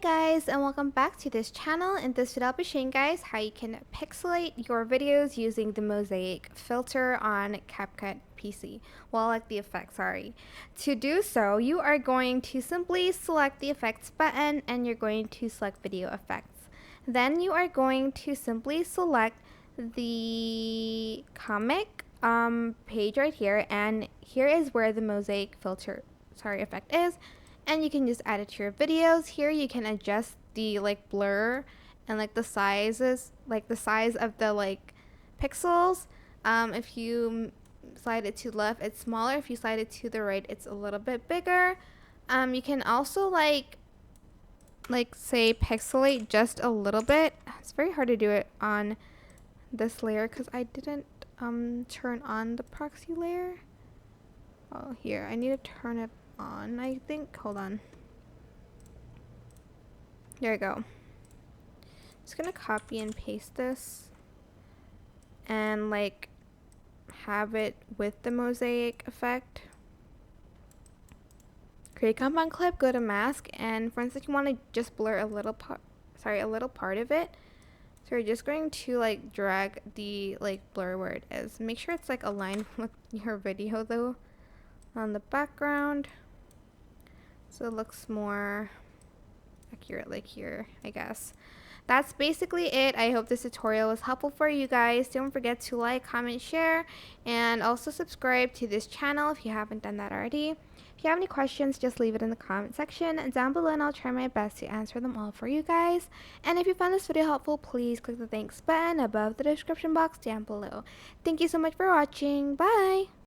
Guys, and welcome back to this channel. In this video I'll be showing guys how you can pixelate your videos using the Mosaic filter on CapCut PC. Well, like the effect, sorry. To do so, you are going to simply select the effects button and you're going to select video effects. Then you are going to simply select the comic page right here, and here is where the Mosaic filter effect is. And you can just add it to your videos. Here you can adjust the blur and the sizes, the size of the pixels. If you slide it to the left, it's smaller. If you slide it to the right, it's a little bit bigger. You can also say pixelate just a little bit. It's very hard to do it on this layer because I didn't turn on the proxy layer. Oh, here, I need to turn it on, I think. Hold on. There we go. Just gonna copy and paste this and have it with the Mosaic effect. Create compound clip, go to mask, and for instance you want to just blur a little part of it. So you're just going to drag the blur where it is. Make sure it's aligned with your video though on the background, so it looks more accurate here, I guess. That's basically it. I hope this tutorial was helpful for you guys. Don't forget to like, comment, share, and also subscribe to this channel if you haven't done that already. If you have any questions, just leave it in the comment section down below and I'll try my best to answer them all for you guys. And if you found this video helpful, please click the thanks button above the description box down below. Thank you so much for watching. Bye!